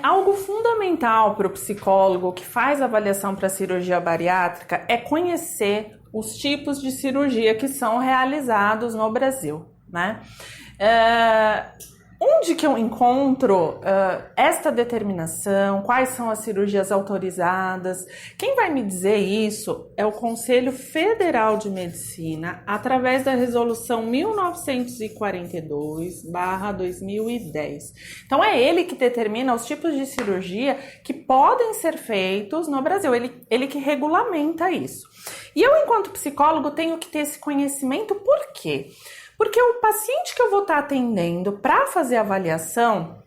Algo fundamental para o psicólogo que faz avaliação para cirurgia bariátrica é conhecer os tipos de cirurgia que são realizados no Brasil, né? Onde que eu encontro esta determinação? Quais são as cirurgias autorizadas? Quem vai me dizer isso é o Conselho Federal de Medicina, através da Resolução 1942/2010. Então é ele que determina os tipos de cirurgia que podem ser feitos no Brasil, ele que regulamenta isso. E eu, enquanto psicólogo, tenho que ter esse conhecimento. Por quê? Porque o paciente que eu vou estar atendendo para fazer a avaliação,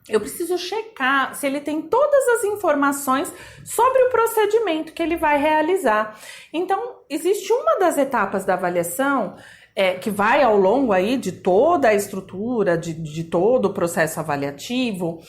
eu preciso checar se ele tem todas as informações sobre o procedimento que ele vai realizar. Então, existe uma das etapas da avaliação que vai ao longo aí de toda a estrutura, de todo o processo avaliativo,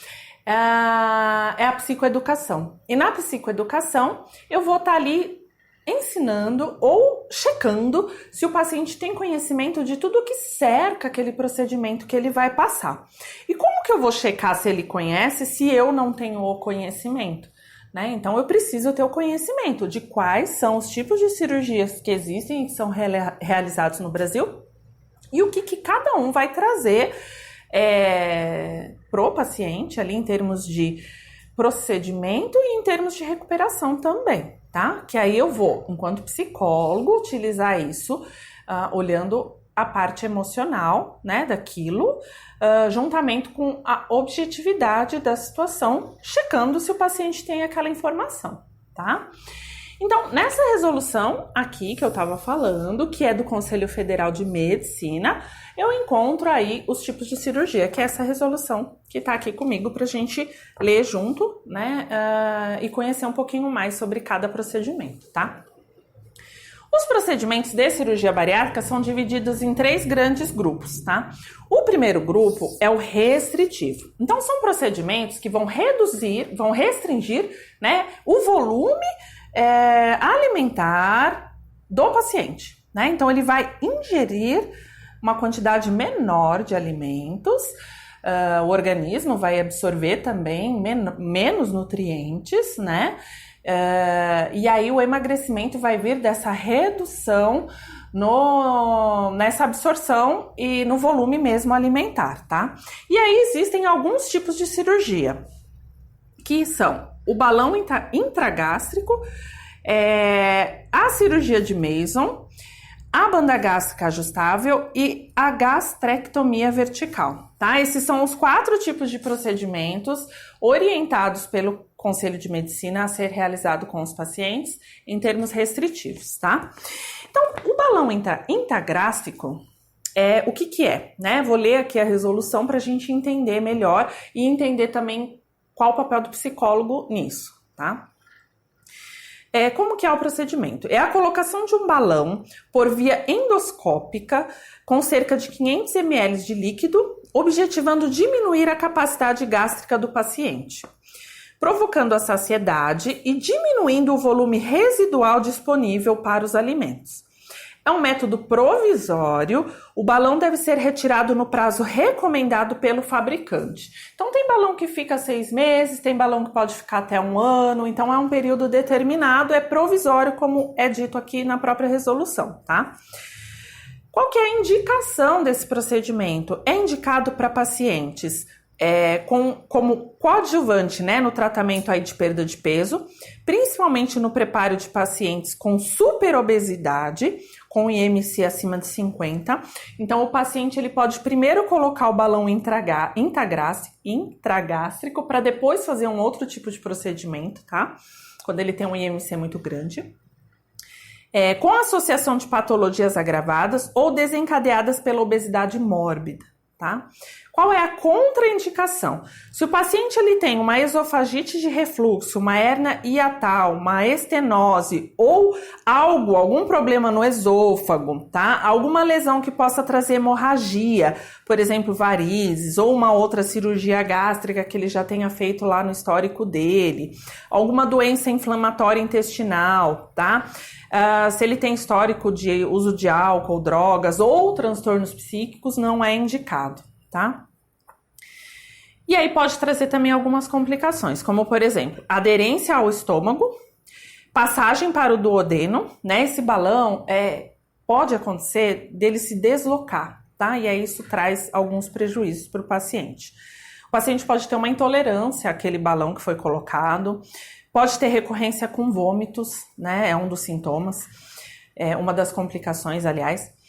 é a psicoeducação. E na psicoeducação, eu vou estar ali ensinando ou checando se o paciente tem conhecimento de tudo que cerca aquele procedimento que ele vai passar. E como que eu vou checar se ele conhece se eu não tenho o conhecimento, né? Então eu preciso ter o conhecimento de quais são os tipos de cirurgias que existem e que são realizados no Brasil e o que cada um vai trazer pro paciente ali em termos de procedimento e em termos de recuperação também, tá? Que aí eu vou, enquanto psicólogo, utilizar isso olhando a parte emocional, né, daquilo, juntamente com a objetividade da situação, checando se o paciente tem aquela informação, tá? Então, nessa resolução aqui que eu estava falando, que é do Conselho Federal de Medicina, eu encontro aí os tipos de cirurgia, que é essa resolução que está aqui comigo para a gente ler junto, né, e conhecer um pouquinho mais sobre cada procedimento, tá? Os procedimentos de cirurgia bariátrica são divididos em 3 grandes grupos, tá? O primeiro grupo é o restritivo. Então, são procedimentos que vão restringir, né, o volume alimentar do paciente, né? Então, ele vai ingerir uma quantidade menor de alimentos, o organismo vai absorver também menos nutrientes, né? E aí o emagrecimento vai vir dessa redução nessa absorção e no volume mesmo alimentar, tá? E aí existem alguns tipos de cirurgia, que são o balão intragástrico, a cirurgia de Mason, a banda gástrica ajustável e a gastrectomia vertical, tá? Esses são os 4 tipos de procedimentos orientados pelo Conselho de Medicina a ser realizado com os pacientes em termos restritivos, tá? Então, o balão intragástrico, o que é, né? Vou ler aqui a resolução para a gente entender melhor e entender também qual o papel do psicólogo nisso, tá? Como que é o procedimento? É a colocação de um balão por via endoscópica com cerca de 500 ml de líquido, objetivando diminuir a capacidade gástrica do paciente, provocando a saciedade e diminuindo o volume residual disponível para os alimentos. É um método provisório, o balão deve ser retirado no prazo recomendado pelo fabricante. Então tem balão que fica 6 meses, tem balão que pode ficar até 1 ano, então é um período determinado, é provisório, como é dito aqui na própria resolução, tá? Qual que é a indicação desse procedimento? É indicado para pacientes como coadjuvante, né, no tratamento aí de perda de peso, principalmente no preparo de pacientes com superobesidade, com IMC acima de 50. Então, o paciente ele pode primeiro colocar o balão intragástrico para depois fazer um outro tipo de procedimento, tá? Quando ele tem um IMC muito grande. Com associação de patologias agravadas ou desencadeadas pela obesidade mórbida, tá? Qual é a contraindicação? Se o paciente ele tem uma esofagite de refluxo, uma hérnia hiatal, uma estenose ou algum problema no esôfago, tá? Alguma lesão que possa trazer hemorragia, por exemplo, varizes ou uma outra cirurgia gástrica que ele já tenha feito lá no histórico dele, alguma doença inflamatória intestinal, tá? Se ele tem histórico de uso de álcool, drogas ou transtornos psíquicos, não é indicado, tá? E aí pode trazer também algumas complicações, como por exemplo, aderência ao estômago, passagem para o duodeno, né? Esse balão pode acontecer dele se deslocar, tá? E aí isso traz alguns prejuízos para o paciente. O paciente pode ter uma intolerância àquele balão que foi colocado, pode ter recorrência com vômitos, né? É um dos sintomas, uma das complicações, aliás.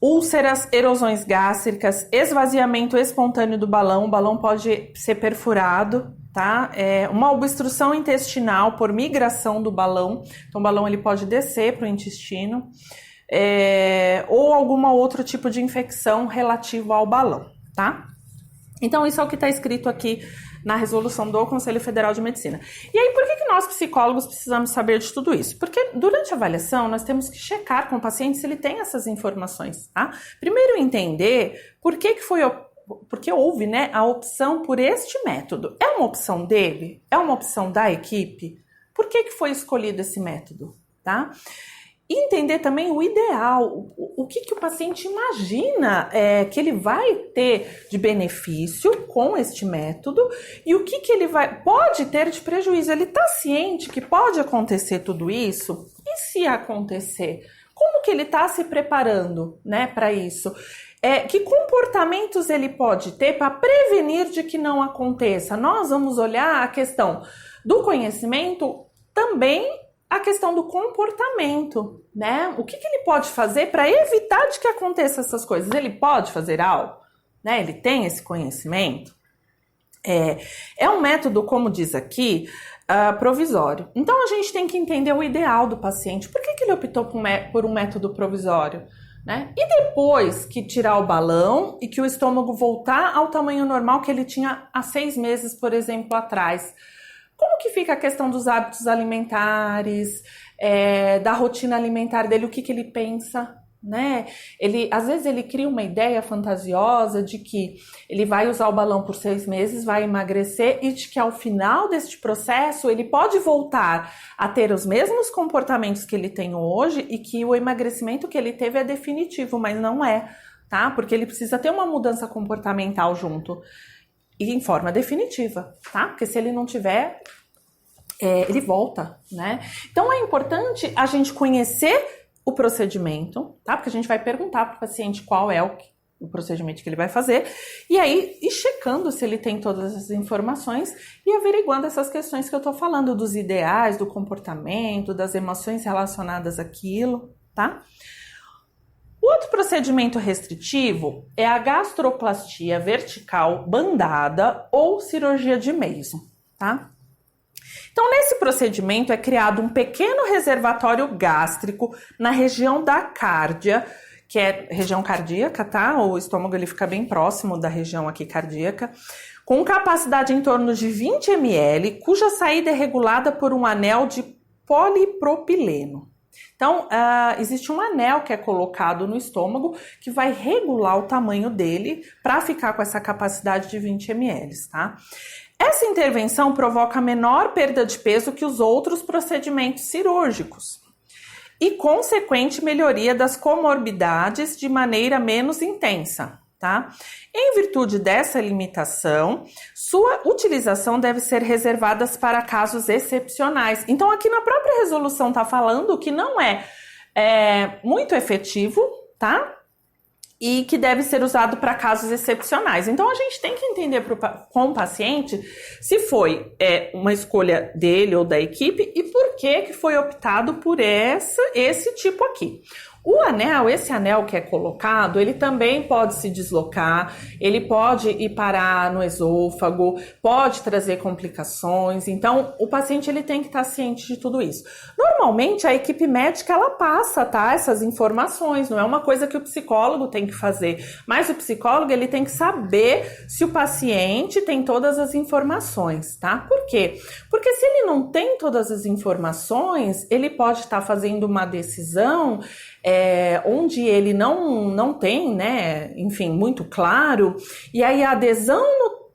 Úlceras, erosões gástricas, esvaziamento espontâneo do balão, o balão pode ser perfurado, tá? Uma obstrução intestinal por migração do balão, então o balão ele pode descer para o intestino, ou algum outro tipo de infecção relativo ao balão, tá? Então isso é o que está escrito aqui na resolução do Conselho Federal de Medicina. E aí, por que nós psicólogos precisamos saber de tudo isso? Porque durante a avaliação, nós temos que checar com o paciente se ele tem essas informações, tá? Primeiro, entender porque houve, né, a opção por este método. É uma opção dele? É uma opção da equipe? Por que foi escolhido esse método, tá? E entender também o ideal, o que o paciente imagina que ele vai ter de benefício com este método e o que ele pode ter de prejuízo. Ele está ciente que pode acontecer tudo isso? E se acontecer? Como que ele está se preparando, né, para isso? Que comportamentos ele pode ter para prevenir de que não aconteça? Nós vamos olhar a questão do conhecimento, também a questão do comportamento, né? O que ele pode fazer para evitar de que aconteça essas coisas? Ele pode fazer algo, né? Ele tem esse conhecimento? É um método, como diz aqui, provisório. Então a gente tem que entender o ideal do paciente. Por que ele optou por um método provisório? Né? E depois que tirar o balão e que o estômago voltar ao tamanho normal que ele tinha há 6 meses, por exemplo, atrás, como que fica a questão dos hábitos alimentares, da rotina alimentar dele, o que ele pensa, né? Às vezes ele cria uma ideia fantasiosa de que ele vai usar o balão por 6 meses, vai emagrecer e de que ao final deste processo ele pode voltar a ter os mesmos comportamentos que ele tem hoje e que o emagrecimento que ele teve é definitivo, mas não é, tá? Porque ele precisa ter uma mudança comportamental junto. E em forma definitiva, tá? Porque se ele não tiver, ele volta, né? Então é importante a gente conhecer o procedimento, tá? Porque a gente vai perguntar para o paciente qual é o procedimento que ele vai fazer e aí ir checando se ele tem todas as informações e averiguando essas questões que eu tô falando, dos ideais, do comportamento, das emoções relacionadas àquilo, tá? O outro procedimento restritivo é a gastroplastia vertical bandada ou cirurgia de Mason, tá? Então, nesse procedimento é criado um pequeno reservatório gástrico na região da cárdia, que é região cardíaca, tá? O estômago ele fica bem próximo da região aqui cardíaca, com capacidade em torno de 20 ml, cuja saída é regulada por um anel de polipropileno. Então, existe um anel que é colocado no estômago que vai regular o tamanho dele para ficar com essa capacidade de 20 ml, tá? Essa intervenção provoca menor perda de peso que os outros procedimentos cirúrgicos e consequente melhoria das comorbidades de maneira menos intensa, tá? Em virtude dessa limitação, sua utilização deve ser reservada para casos excepcionais. Então, aqui na própria resolução está falando que não é muito efetivo, tá? E que deve ser usado para casos excepcionais. Então, a gente tem que entender com o paciente se foi uma escolha dele ou da equipe e por que foi optado por esse tipo aqui. O anel, esse anel que é colocado, ele também pode se deslocar, ele pode ir parar no esôfago, pode trazer complicações, então o paciente ele tem que estar ciente de tudo isso. Normalmente a equipe médica ela passa, tá, essas informações, não é uma coisa que o psicólogo tem que fazer, mas o psicólogo ele tem que saber se o paciente tem todas as informações, tá? Por quê? Porque se ele não tem todas as informações, ele pode estar fazendo uma decisão onde ele não tem, né, enfim, muito claro, e aí a adesão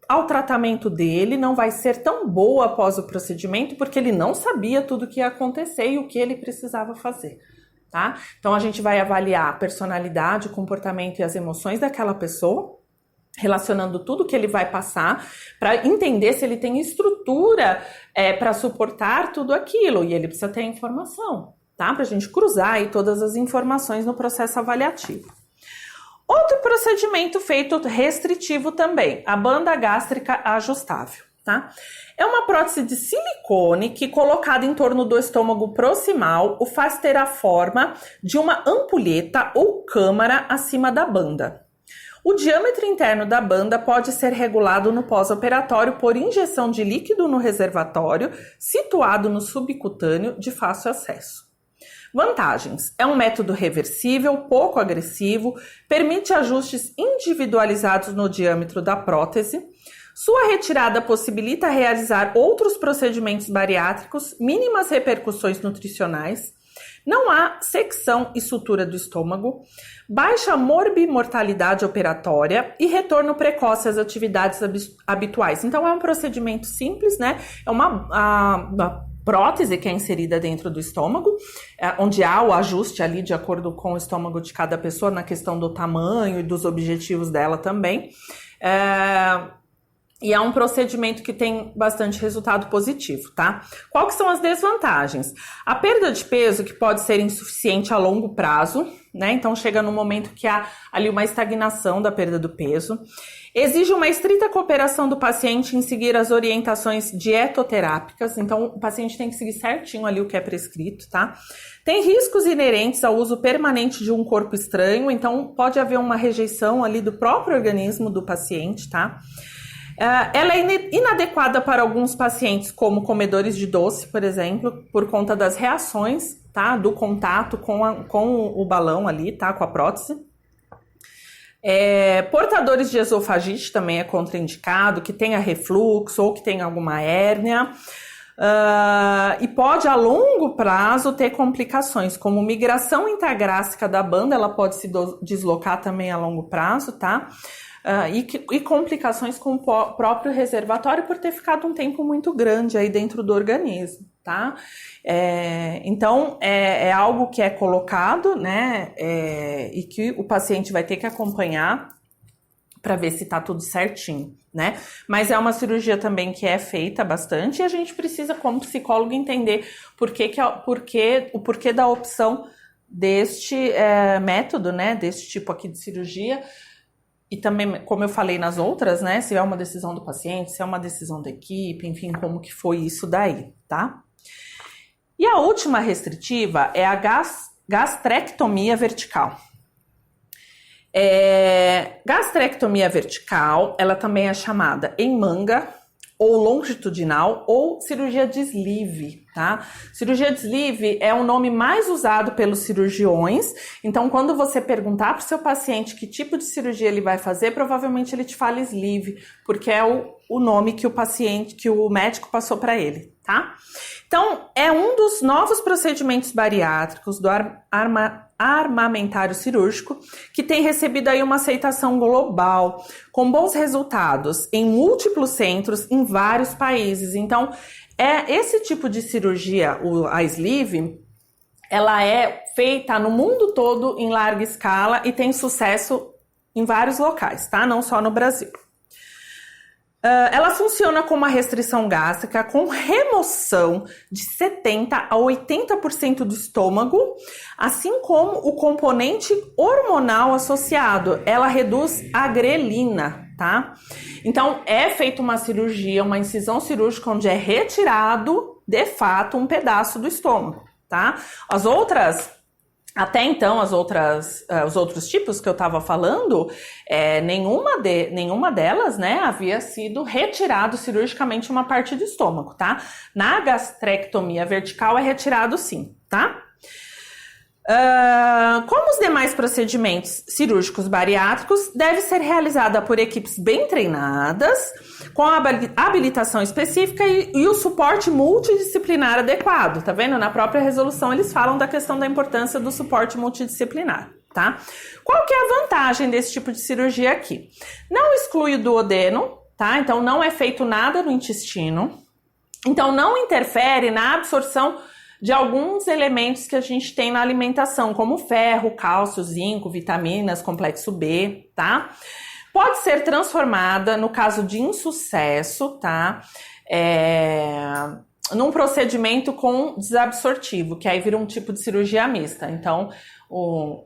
ao tratamento dele não vai ser tão boa após o procedimento, porque ele não sabia tudo o que ia acontecer e o que ele precisava fazer, tá? Então a gente vai avaliar a personalidade, o comportamento e as emoções daquela pessoa, relacionando tudo que ele vai passar para entender se ele tem estrutura para suportar tudo aquilo, e ele precisa ter informação, tá? Para a gente cruzar aí todas as informações no processo avaliativo. Outro procedimento feito restritivo também, a banda gástrica ajustável, tá? É uma prótese de silicone que, colocada em torno do estômago proximal, o faz ter a forma de uma ampulheta ou câmara acima da banda. O diâmetro interno da banda pode ser regulado no pós-operatório por injeção de líquido no reservatório, situado no subcutâneo de fácil acesso. Vantagens: é um método reversível, pouco agressivo, permite ajustes individualizados no diâmetro da prótese. Sua retirada possibilita realizar outros procedimentos bariátricos, mínimas repercussões nutricionais. Não há secção e sutura do estômago, baixa morbimortalidade operatória e retorno precoce às atividades habituais. Então é um procedimento simples, né? É uma prótese que é inserida dentro do estômago, onde há o ajuste ali de acordo com o estômago de cada pessoa, na questão do tamanho e dos objetivos dela também. E é um procedimento que tem bastante resultado positivo, tá? Qual que são as desvantagens? A perda de peso, que pode ser insuficiente a longo prazo, né? Então chega no momento que há ali uma estagnação da perda do peso. Exige uma estrita cooperação do paciente em seguir as orientações dietoterápicas, então o paciente tem que seguir certinho ali o que é prescrito, tá? Tem riscos inerentes ao uso permanente de um corpo estranho, então pode haver uma rejeição ali do próprio organismo do paciente, tá? Ela é inadequada para alguns pacientes, como comedores de doce, por exemplo, por conta das reações, tá? Do contato com o balão ali, tá? Com a prótese. Portadores de esofagite também é contraindicado, que tenha refluxo ou que tenha alguma hérnia. E pode a longo prazo ter complicações, como migração intragrácica da banda, ela pode se deslocar também a longo prazo, tá? E complicações com o próprio reservatório por ter ficado um tempo muito grande aí dentro do organismo, tá? Então, é algo que é colocado, né? E que o paciente vai ter que acompanhar para ver se tá tudo certinho, né? Mas é uma cirurgia também que é feita bastante e a gente precisa, como psicólogo, entender o porquê da opção deste método, né? Deste tipo aqui de cirurgia. E também, como eu falei nas outras, né, se é uma decisão do paciente, se é uma decisão da equipe, enfim, como que foi isso daí, tá? E a última restritiva é a gastrectomia vertical. Gastrectomia vertical, ela também é chamada em manga, ou longitudinal, ou cirurgia de sleeve, tá? Cirurgia de sleeve é o nome mais usado pelos cirurgiões, então quando você perguntar para o seu paciente que tipo de cirurgia ele vai fazer, provavelmente ele te fala sleeve, porque é o nome que o médico passou para ele, tá? Então, é um dos novos procedimentos bariátricos do armamentário cirúrgico que tem recebido aí uma aceitação global, com bons resultados em múltiplos centros em vários países. Então, esse tipo de cirurgia, a sleeve, ela é feita no mundo todo em larga escala e tem sucesso em vários locais, tá? Não só no Brasil. Ela funciona com uma restrição gástrica com remoção de 70% a 80% do estômago, assim como o componente hormonal associado. Ela reduz a grelina, tá? Então, é feita uma cirurgia, uma incisão cirúrgica onde é retirado, de fato, um pedaço do estômago, tá? Até então, os outros tipos que eu estava falando, nenhuma delas, né, havia sido retirado cirurgicamente uma parte do estômago, tá? Na gastrectomia vertical é retirado sim, tá? Como os demais procedimentos cirúrgicos bariátricos, deve ser realizada por equipes bem treinadas, com a habilitação específica e o suporte multidisciplinar adequado. Tá vendo? Na própria resolução eles falam da questão da importância do suporte multidisciplinar, tá? Qual que é a vantagem desse tipo de cirurgia aqui? Não exclui o duodeno, tá? Então não é feito nada no intestino, então não interfere na absorção de alguns elementos que a gente tem na alimentação, como ferro, cálcio, zinco, vitaminas, complexo B, tá? Pode ser transformada, no caso de insucesso, tá? Num procedimento com desabsortivo, que aí vira um tipo de cirurgia mista. Então,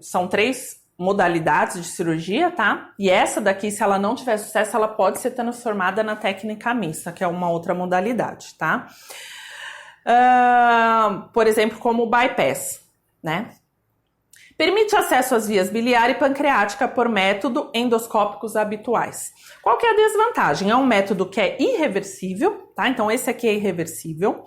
são 3 modalidades de cirurgia, tá? E essa daqui, se ela não tiver sucesso, ela pode ser transformada na técnica mista, que é uma outra modalidade, tá? Por exemplo, como o bypass, né? Permite acesso às vias biliar e pancreática por método endoscópicos habituais. Qual que é a desvantagem? É um método que é irreversível, tá? Então esse aqui é irreversível.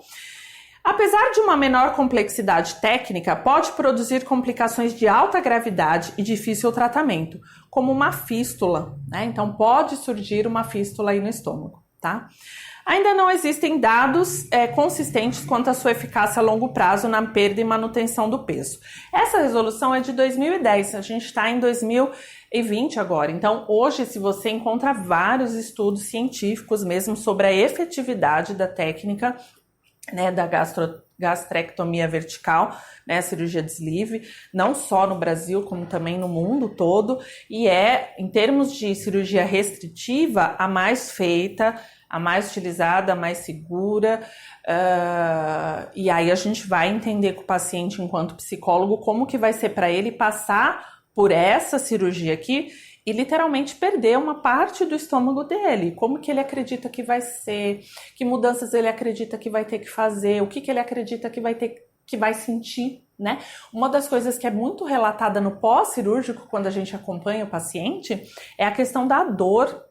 Apesar de uma menor complexidade técnica, pode produzir complicações de alta gravidade e difícil tratamento, como uma fístula, né? Então pode surgir uma fístula aí no estômago, tá? Ainda não existem dados consistentes quanto à sua eficácia a longo prazo na perda e manutenção do peso. Essa resolução é de 2010, a gente está em 2020 agora. Então, hoje, se você encontra vários estudos científicos mesmo sobre a efetividade da técnica, né, da gastrectomia vertical, né, a cirurgia de sleeve, não só no Brasil, como também no mundo todo, e em termos de cirurgia restritiva, a mais feita, a mais utilizada, a mais segura, e aí a gente vai entender com o paciente, enquanto psicólogo, como que vai ser para ele passar por essa cirurgia aqui e literalmente perder uma parte do estômago dele, como que ele acredita que vai ser, que mudanças ele acredita que vai ter que fazer, o que ele acredita que vai sentir, né? Uma das coisas que é muito relatada no pós-cirúrgico, quando a gente acompanha o paciente, é a questão da dor,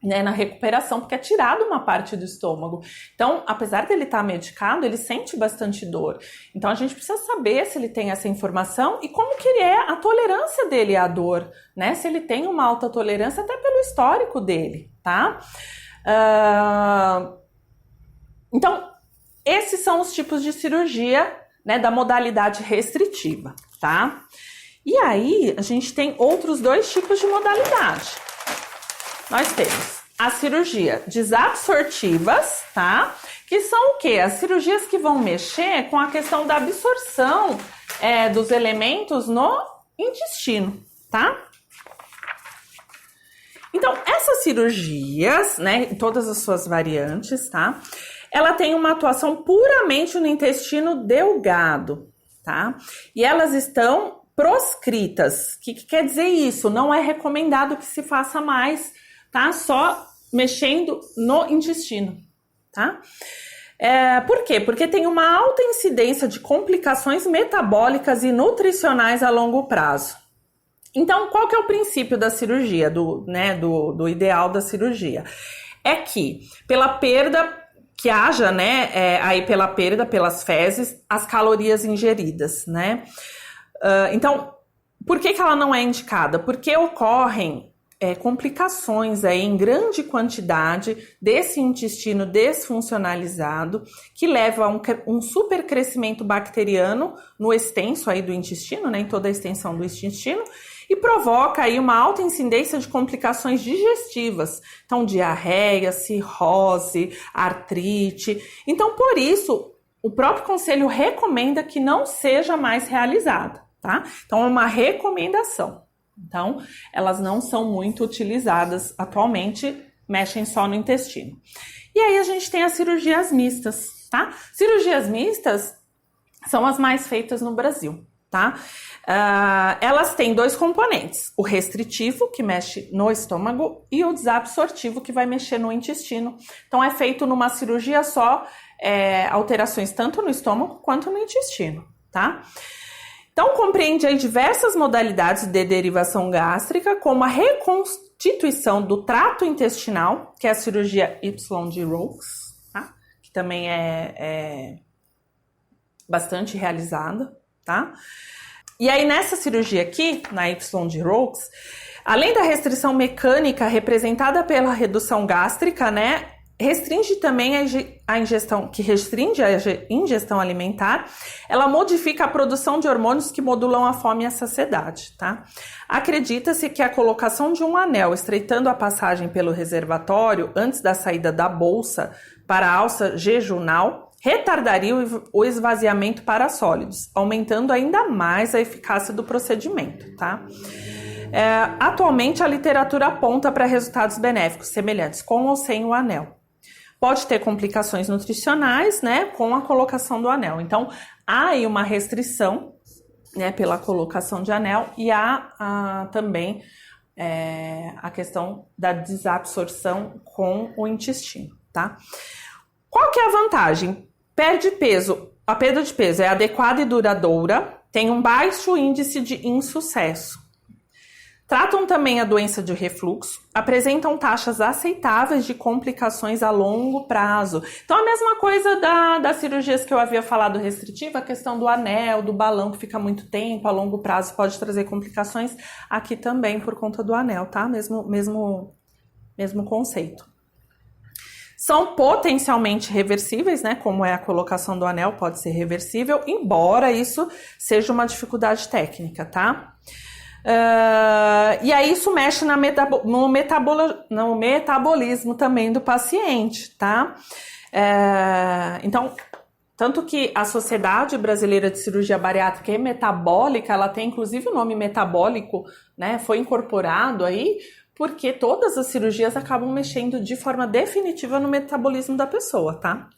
né, na recuperação, porque é tirado uma parte do estômago. Então, apesar dele estar medicado, ele sente bastante dor. Então, a gente precisa saber se ele tem essa informação e como que ele a tolerância dele à dor, né? Se ele tem uma alta tolerância, até pelo histórico dele, tá? Então, esses são os tipos de cirurgia, né, da modalidade restritiva, tá? E aí, a gente tem outros 2 tipos de modalidade. Nós temos a cirurgia desabsortivas, tá? Que são o quê? As cirurgias que vão mexer com a questão da absorção dos elementos no intestino, tá? Então, essas cirurgias, né, em todas as suas variantes, tá? Ela tem uma atuação puramente no intestino delgado, tá? E elas estão proscritas. O que quer dizer isso? Não é recomendado que se faça mais, tá? Só mexendo no intestino, tá? Por quê? Porque tem uma alta incidência de complicações metabólicas e nutricionais a longo prazo. Então, qual que é o princípio da cirurgia, do ideal da cirurgia? É que pela perda, que haja, né, aí pela perda, pelas fezes, as calorias ingeridas, né? Então, por que ela não é indicada? Porque ocorrem complicações aí em grande quantidade desse intestino desfuncionalizado, que leva a um supercrescimento bacteriano no extenso aí do intestino, né, em toda a extensão do intestino, e provoca aí uma alta incidência de complicações digestivas, então diarreia, cirrose, artrite. Então, por isso, o próprio conselho recomenda que não seja mais realizada, tá? Então, é uma recomendação. Então, elas não são muito utilizadas atualmente, mexem só no intestino. E aí a gente tem as cirurgias mistas, tá? Cirurgias mistas são as mais feitas no Brasil, tá? Elas têm 2 componentes, o restritivo, que mexe no estômago, e o desabsortivo, que vai mexer no intestino. Então, é feito numa cirurgia só, alterações tanto no estômago quanto no intestino, tá? Então, compreende aí diversas modalidades de derivação gástrica, como a reconstituição do trato intestinal, que é a cirurgia Y de Roux, tá? Que também é bastante realizada, tá? E aí, nessa cirurgia aqui, na Y de Roux, além da restrição mecânica representada pela redução gástrica, né, restringe também a ingestão, que restringe a ingestão alimentar, ela modifica a produção de hormônios que modulam a fome e a saciedade, tá? Acredita-se que a colocação de um anel estreitando a passagem pelo reservatório antes da saída da bolsa para a alça jejunal retardaria o esvaziamento para sólidos, aumentando ainda mais a eficácia do procedimento, tá? Atualmente, a literatura aponta para resultados benéficos semelhantes com ou sem o anel. Pode ter complicações nutricionais, né, com a colocação do anel. Então, há aí uma restrição, né, pela colocação de anel e há também a questão da desabsorção com o intestino, tá? Qual que é a vantagem? A perda de peso é adequada e duradoura, tem um baixo índice de insucesso. Tratam também a doença de refluxo, apresentam taxas aceitáveis de complicações a longo prazo. Então, a mesma coisa das cirurgias que eu havia falado restritiva, a questão do anel, do balão que fica muito tempo, a longo prazo pode trazer complicações aqui também por conta do anel, tá? Mesmo conceito. São potencialmente reversíveis, né? Como é a colocação do anel, pode ser reversível, embora isso seja uma dificuldade técnica, tá? E aí isso mexe no metabolismo também do paciente, tá? Então, tanto que a Sociedade Brasileira de Cirurgia Bariátrica e Metabólica, ela tem inclusive o nome metabólico, né? Foi incorporado aí, porque todas as cirurgias acabam mexendo de forma definitiva no metabolismo da pessoa, tá?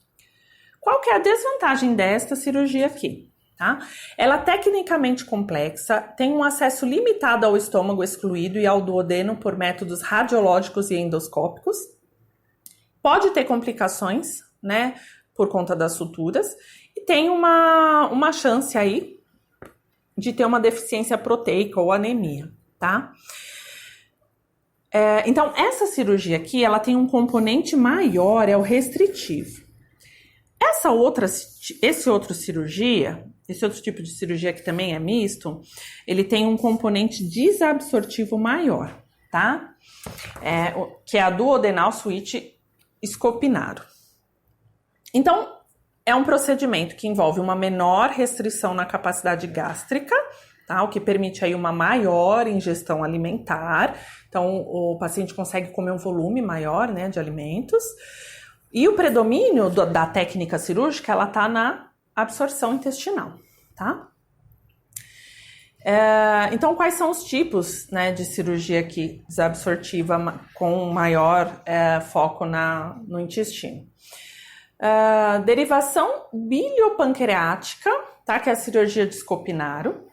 Qual que é a desvantagem desta cirurgia aqui? Tá? Ela é tecnicamente complexa, tem um acesso limitado ao estômago excluído e ao duodeno por métodos radiológicos e endoscópicos. Pode ter complicações, né, por conta das suturas, e tem uma chance aí de ter uma deficiência proteica ou anemia, tá? Então, essa cirurgia aqui, ela tem um componente maior, é o restritivo. Esse outro tipo de cirurgia que também é misto, ele tem um componente desabsortivo maior, tá? Que é a duodenal suíte Scopinaro. Então, é um procedimento que envolve uma menor restrição na capacidade gástrica, tá? O que permite aí uma maior ingestão alimentar. Então, o paciente consegue comer um volume maior, né, de alimentos. E o predomínio da técnica cirúrgica, ela tá na absorção intestinal, tá? Então, quais são os tipos, né, de cirurgia aqui desabsortiva com maior foco no intestino? Derivação biliopancreática, tá? Que é a cirurgia de Scopinaro.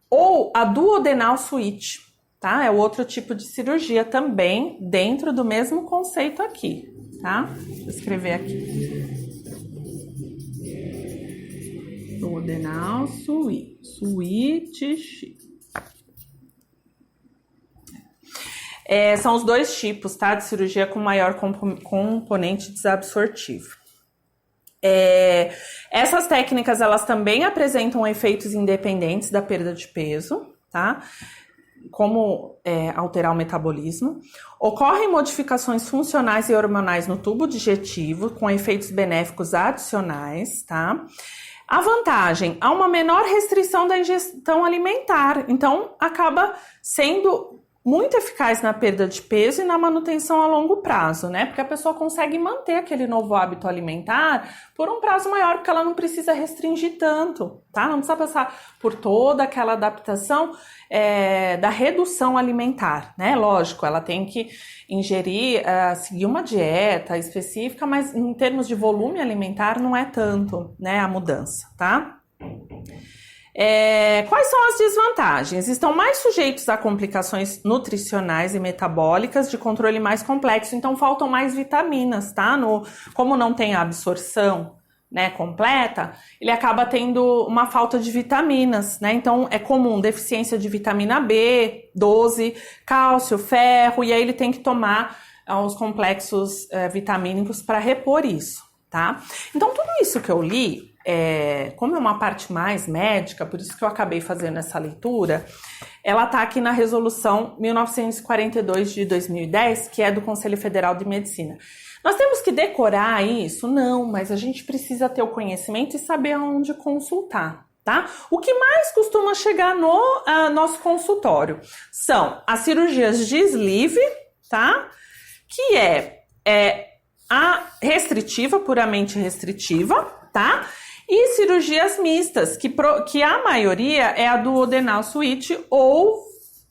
Ou a duodenal suíte, tá? É o outro tipo de cirurgia também dentro do mesmo conceito aqui, tá? Deixa eu escrever aqui. Duodenal suíte. São os dois tipos, tá? De cirurgia com maior componente desabsortivo. Essas técnicas, elas também apresentam efeitos independentes da perda de peso, tá? Como alterar o metabolismo. Ocorrem modificações funcionais e hormonais no tubo digestivo, com efeitos benéficos adicionais, tá? A vantagem, há uma menor restrição da ingestão alimentar, então acaba sendo muito eficaz na perda de peso e na manutenção a longo prazo, né? Porque a pessoa consegue manter aquele novo hábito alimentar por um prazo maior, porque ela não precisa restringir tanto, tá? Não precisa passar por toda aquela adaptação da redução alimentar, né? Lógico, ela tem que ingerir, seguir uma dieta específica, mas em termos de volume alimentar não é tanto, né, a mudança, tá? Quais são as desvantagens? Estão mais sujeitos a complicações nutricionais e metabólicas de controle mais complexo, então faltam mais vitaminas, tá? Como não tem a absorção, né, completa, ele acaba tendo uma falta de vitaminas, né? Então é comum deficiência de vitamina B12, cálcio, ferro, e aí ele tem que tomar os complexos vitamínicos para repor isso, tá? Então tudo isso que eu li, como é uma parte mais médica, por isso que eu acabei fazendo essa leitura, ela tá aqui na resolução 1942 de 2010, que é do Conselho Federal de Medicina. Nós temos que decorar isso? Não, mas a gente precisa ter o conhecimento e saber aonde consultar, tá? O que mais costuma chegar no nosso consultório são as cirurgias de sleeve, tá? Que é a restritiva, puramente restritiva, tá? E cirurgias mistas, que a maioria é a duodenal switch ou,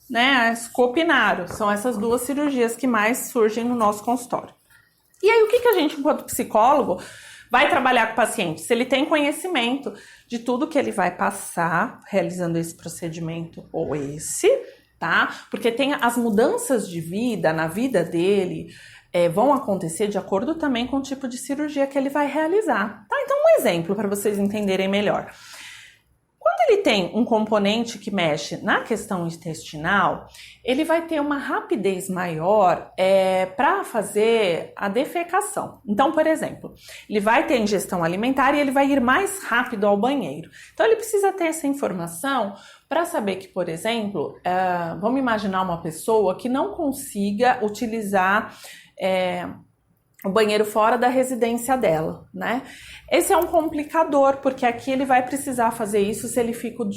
né, a scopinaro. São essas duas cirurgias que mais surgem no nosso consultório. E aí, o que a gente, enquanto psicólogo, vai trabalhar com o paciente? Se ele tem conhecimento de tudo que ele vai passar realizando esse procedimento ou esse, tá? Porque tem as mudanças de vida na vida dele, vão acontecer de acordo também com o tipo de cirurgia que ele vai realizar, tá? Então, um exemplo para vocês entenderem melhor. Quando ele tem um componente que mexe na questão intestinal, ele vai ter uma rapidez maior para fazer a defecação. Então, por exemplo, ele vai ter ingestão alimentar e ele vai ir mais rápido ao banheiro. Então, ele precisa ter essa informação para saber que, por exemplo, vamos imaginar uma pessoa que não consiga utilizar o banheiro fora da residência dela, né? Esse é um complicador, porque aqui ele vai precisar fazer isso se ele fica o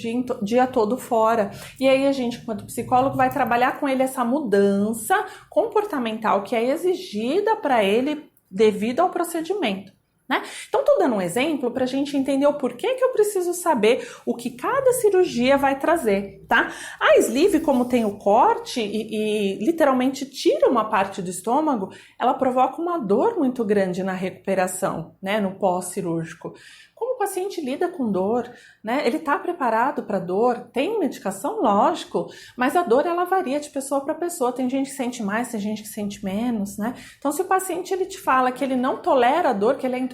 dia todo fora. E aí a gente, enquanto psicólogo, vai trabalhar com ele essa mudança comportamental que é exigida para ele devido ao procedimento, né? Então, tô dando um exemplo para a gente entender o porquê que eu preciso saber o que cada cirurgia vai trazer, tá? A sleeve, como tem o corte e literalmente tira uma parte do estômago, ela provoca uma dor muito grande na recuperação, né? No pós-cirúrgico. Como o paciente lida com dor, né? Ele tá preparado para dor? Tem medicação? Lógico, mas a dor ela varia de pessoa para pessoa. Tem gente que sente mais, tem gente que sente menos, né? Então, se o paciente ele te fala que ele não tolera a dor, que ele é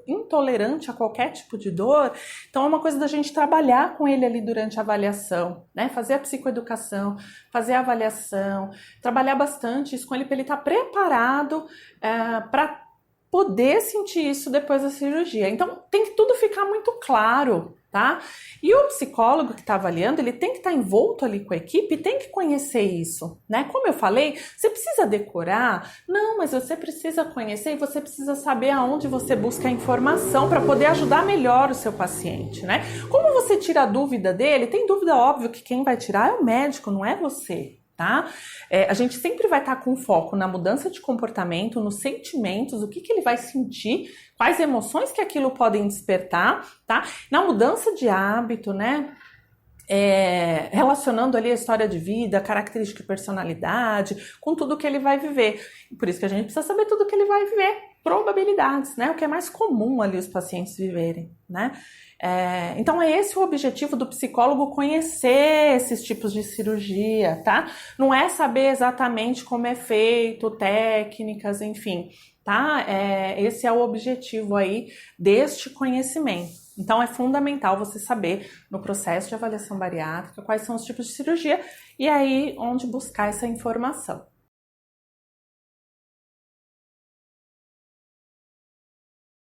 intolerante a qualquer tipo de dor, então é uma coisa da gente trabalhar com ele ali durante a avaliação, né? Fazer a psicoeducação, fazer a avaliação, trabalhar bastante isso com ele para ele estar preparado para poder sentir isso depois da cirurgia. Então, tem que tudo ficar muito claro, tá? E o psicólogo que está avaliando, ele tem que estar envolto ali com a equipe e tem que conhecer isso, né? Como eu falei, você precisa decorar? Não, mas você precisa conhecer e você precisa saber aonde você busca a informação para poder ajudar melhor o seu paciente, né? Como você tira a dúvida dele? Tem dúvida, óbvio, que quem vai tirar é o médico, não é você. Tá? A gente sempre vai estar com foco na mudança de comportamento, nos sentimentos, o que ele vai sentir, quais emoções que aquilo podem despertar, tá? Na mudança de hábito, né? Relacionando ali a história de vida, característica e personalidade, com tudo que ele vai viver. Por isso que a gente precisa saber tudo que ele vai viver, probabilidades, né? O que é mais comum ali os pacientes viverem, né? Então é esse o objetivo do psicólogo, conhecer esses tipos de cirurgia, tá? Não é saber exatamente como é feito, técnicas, enfim, tá? Esse é o objetivo aí deste conhecimento. Então é fundamental você saber no processo de avaliação bariátrica quais são os tipos de cirurgia e aí onde buscar essa informação.